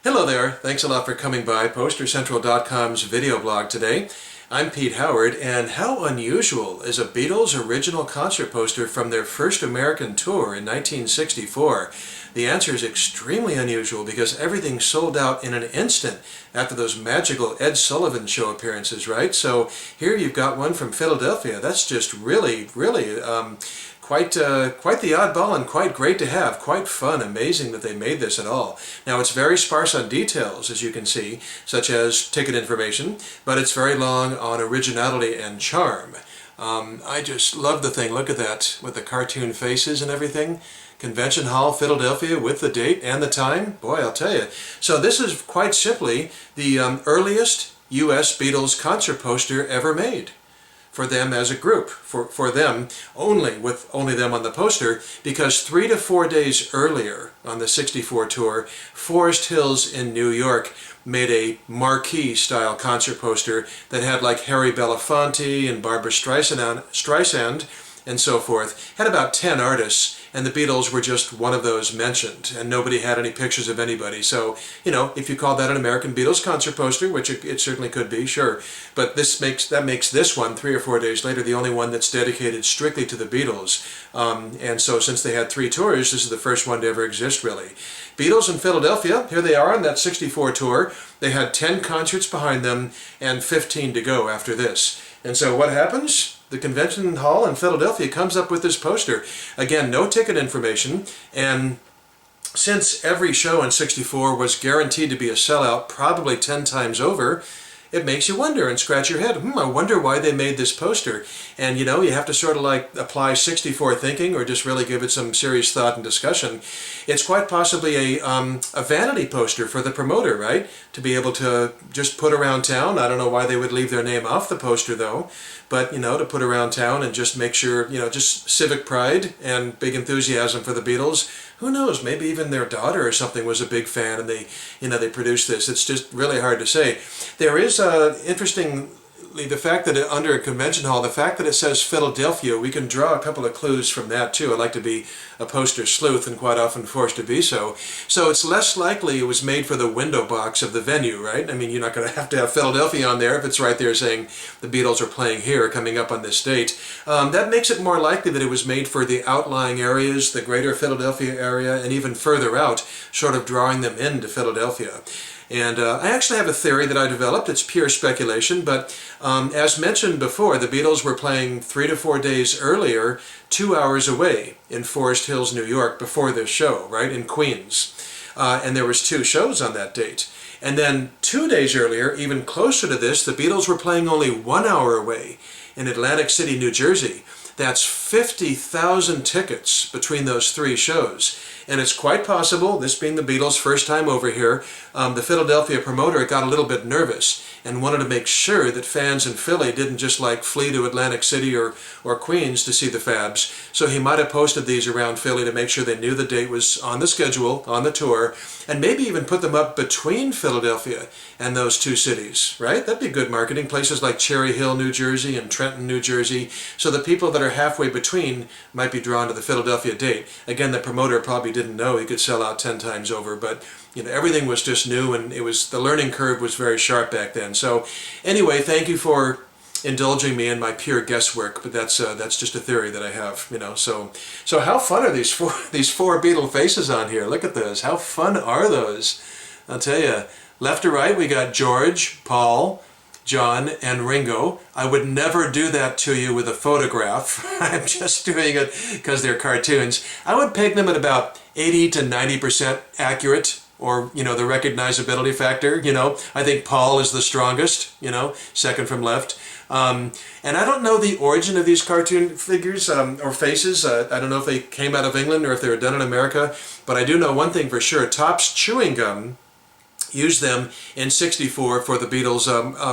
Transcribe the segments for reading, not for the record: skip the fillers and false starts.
Hello there, thanks a lot for coming by PosterCentral.com's video blog today. I'm Pete Howard, and how unusual is a Beatles original concert poster from their first American tour in 1964? The answer is extremely unusual because everything sold out in an instant after those magical Ed Sullivan Show appearances, right? So here you've got one from Philadelphia. That's just really quite the oddball and quite great to have. Quite fun, amazing that they made this at all. Now it's very sparse on details, as you can see, such as ticket information, but it's very long on originality and charm. I just love the thing. Look at that, with the cartoon faces and everything. Convention Hall, Philadelphia, with the date and the time. Boy, I'll tell you. So this is quite simply the earliest U.S. Beatles concert poster ever made. For them as a group, for them only, with only them on the poster, because 3 to 4 days earlier on the '64 tour, Forest Hills in New York made a marquee style concert poster that had like Harry Belafonte and Barbra Streisand and so forth. Had about 10 artists, and the Beatles were just one of those mentioned, and nobody had any pictures of anybody. So, you know, if you call that an American Beatles concert poster, which it certainly could be, sure. But that makes this one, 3 or 4 days later, the only one that's dedicated strictly to the Beatles. And so since they had 3 tours, this is the first one to ever exist, really. Beatles in Philadelphia, here they are on that '64 tour. They had 10 concerts behind them and 15 to go after this. And so what happens? The Convention Hall in Philadelphia comes up with this poster. Again, no ticket information, and since every show in '64 was guaranteed to be a sellout probably 10 times over, it makes you wonder and scratch your head. I wonder why they made this poster. And you know, you have to sort of like apply '64 thinking or just really give it some serious thought and discussion. It's quite possibly a vanity poster for the promoter, right? To be able to just put around town. I don't know why they would leave their name off the poster though, but you know, to put around town and just make sure, you know, just civic pride and big enthusiasm for the Beatles. Who knows, maybe even their daughter or something was a big fan and they, you know, they produced this. It's just really hard to say. There is interestingly the fact that under a convention hall, the fact that it says Philadelphia, we can draw a couple of clues from that too. I like to be a poster sleuth and quite often forced to be so. So it's less likely it was made for the window box of the venue, right? I mean, you're not going to have Philadelphia on there if it's right there saying the Beatles are playing here, coming up on this date. That makes it more likely that it was made for the outlying areas, the greater Philadelphia area, and even further out, sort of drawing them into Philadelphia. And I actually have a theory that I developed. It's pure speculation, but as mentioned before, the Beatles were playing 3 to 4 days earlier, 2 hours away in Forest Hills, New York, before this show, right, in Queens. And there was 2 shows on that date. And then 2 days earlier, even closer to this, the Beatles were playing only 1 hour away in Atlantic City, New Jersey. That's 50,000 tickets between those 3 shows. And it's quite possible, this being the Beatles' first time over here, the Philadelphia promoter got a little bit nervous and wanted to make sure that fans in Philly didn't just like flee to Atlantic City or Queens to see the Fabs. So he might have posted these around Philly to make sure they knew the date was on the schedule, on the tour, and maybe even put them up between Philadelphia and those 2 cities, right? That'd be good marketing. Places like Cherry Hill, New Jersey and Trenton, New Jersey. So the people that are halfway between might be drawn to the Philadelphia date. Again, the promoter probably didn't know he could sell out 10 times over, but you know, everything was just new, and the learning curve was very sharp back then. So anyway, thank you for indulging me in my pure guesswork, but that's just a theory that I have, you know. So how fun are these four Beatle faces on here? Look at those. How fun are those? I'll tell you. Left to right, we got George, Paul, John, and Ringo. I would never do that to you with a photograph. I'm just doing it because they're cartoons. I would peg them at about 80 to 90% accurate, or, you know, the recognizability factor. You know, I think Paul is the strongest, you know, second from left. And I don't know the origin of these cartoon figures or faces. I don't know if they came out of England or if they were done in America, but I do know one thing for sure. Topps Chewing Gum used them in '64 for the Beatles'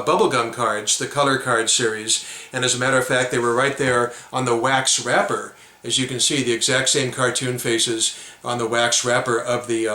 bubblegum cards, the color card series. And as a matter of fact, they were right there on the wax wrapper as you can see, the exact same cartoon faces on the wax wrapper of the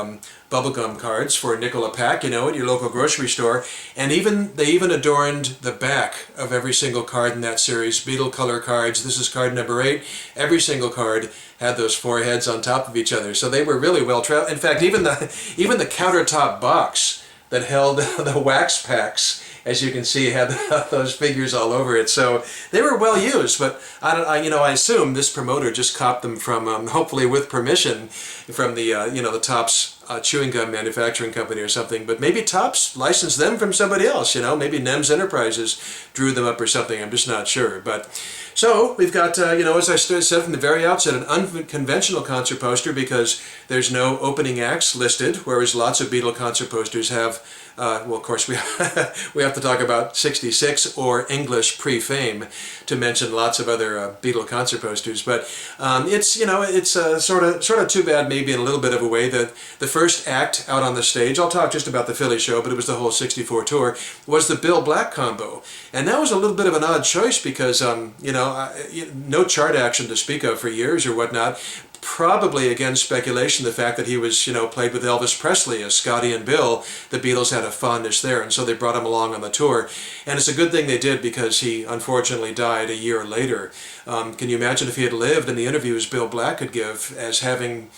bubblegum cards for a nickel a pack, you know, at your local grocery store. And they even adorned the back of every single card in that series. Beatle color cards. This is card number 8. Every single card had those 4 heads on top of each other. So they were really well traveled. In fact, even the countertop box that held the wax packs, as you can see, had those figures all over it. So they were well used, but I assume this promoter just copped them from, hopefully with permission, from the the Topps chewing gum manufacturing company or something. But maybe Topps licensed them from somebody else. Maybe NEMS Enterprises drew them up or something. I'm just not sure. But so we've got as I said from the very outset, an unconventional concert poster because there's no opening acts listed, whereas lots of Beatle concert posters have. Well, of course, we have to talk about 66 or English pre-fame to mention lots of other Beatle concert posters. But it's sort of too bad, maybe in a little bit of a way, that the first act out on the stage, I'll talk just about the Philly show, but it was the whole 64 tour, was the Bill Black combo. And that was a little bit of an odd choice because, no chart action to speak of for years or whatnot. Probably, again, speculation, the fact that he was, played with Elvis Presley as Scotty and Bill. The Beatles had a fondness there, and so they brought him along on the tour. And it's a good thing they did because he unfortunately died a year later. Can you imagine if he had lived in the interviews Bill Black could give as having,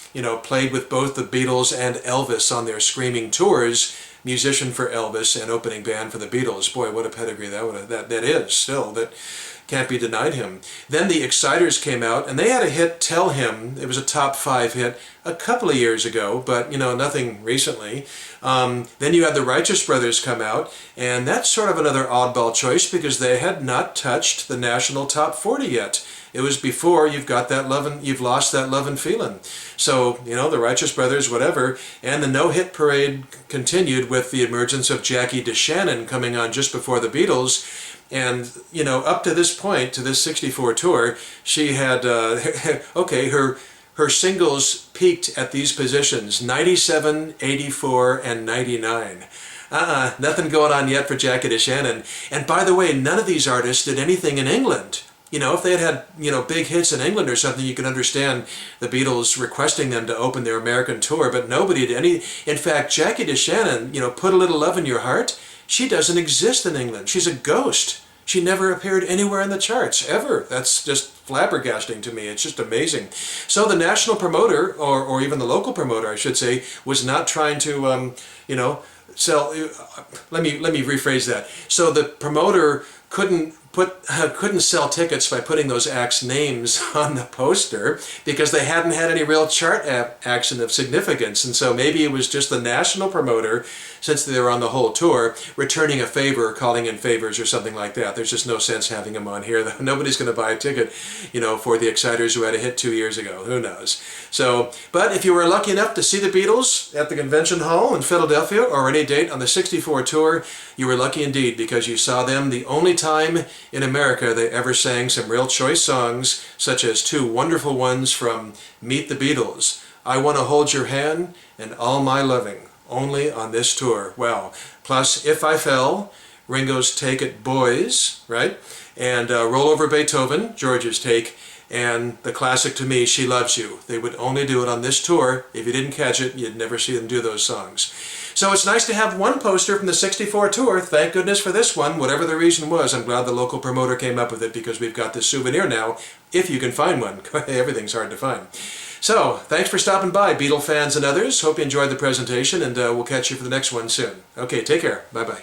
played with both the Beatles and Elvis on their screaming tours, musician for Elvis and opening band for the Beatles. Boy, what a pedigree that is still. That can't be denied him. Then the Exciters came out, and they had a hit, Tell Him. It was a top 5 hit a couple of years ago, but, nothing recently. Then you had the Righteous Brothers come out, and that's sort of another oddball choice because they had not touched the national top 40 yet. It was before You've Lost That Lovin' Feelin'. So, the Righteous Brothers, whatever, and the no-hit parade continued with the emergence of Jackie DeShannon coming on just before the Beatles. And, up to this point, to this 64 tour, she had, her singles peaked at these positions, 97, 84, and 99. Nothing going on yet for Jackie DeShannon. And by the way, none of these artists did anything in England. If they had big hits in England or something, you can understand the Beatles requesting them to open their American tour, but nobody did any. In fact, Jackie DeShannon, Put a Little Love in Your Heart, she doesn't exist in England. She's a ghost. She never appeared anywhere in the charts, ever. That's just flabbergasting to me. It's just amazing. So the national promoter, or even the local promoter, I should say, was not trying to, sell. Let me rephrase that. So the promoter couldn't sell tickets by putting those acts' names on the poster because they hadn't had any real chart action of significance. And so maybe it was just the national promoter, since they were on the whole tour, returning a favor, calling in favors or something like that. There's just no sense having them on here. Nobody's going to buy a ticket, for the Exciters who had a hit 2 years ago. Who knows? So, but if you were lucky enough to see the Beatles at the Convention Hall in Philadelphia or any date on the 64 tour, you were lucky indeed because you saw them the only time in America they ever sang some real choice songs, such as 2 wonderful ones from Meet the Beatles, I Want to Hold Your Hand and All My Loving, only on this tour. Wow. Plus If I Fell, Ringo's Take It Boys, right? And Roll Over Beethoven, George's take, and the classic to me, She Loves You. They would only do it on this tour. If you didn't catch it, you'd never see them do those songs. So it's nice to have one poster from the 64 tour. Thank goodness for this one, whatever the reason was. I'm glad the local promoter came up with it because we've got this souvenir now, if you can find one. Everything's hard to find. So, thanks for stopping by, Beatle fans and others. Hope you enjoyed the presentation, and we'll catch you for the next one soon. Okay, take care. Bye-bye.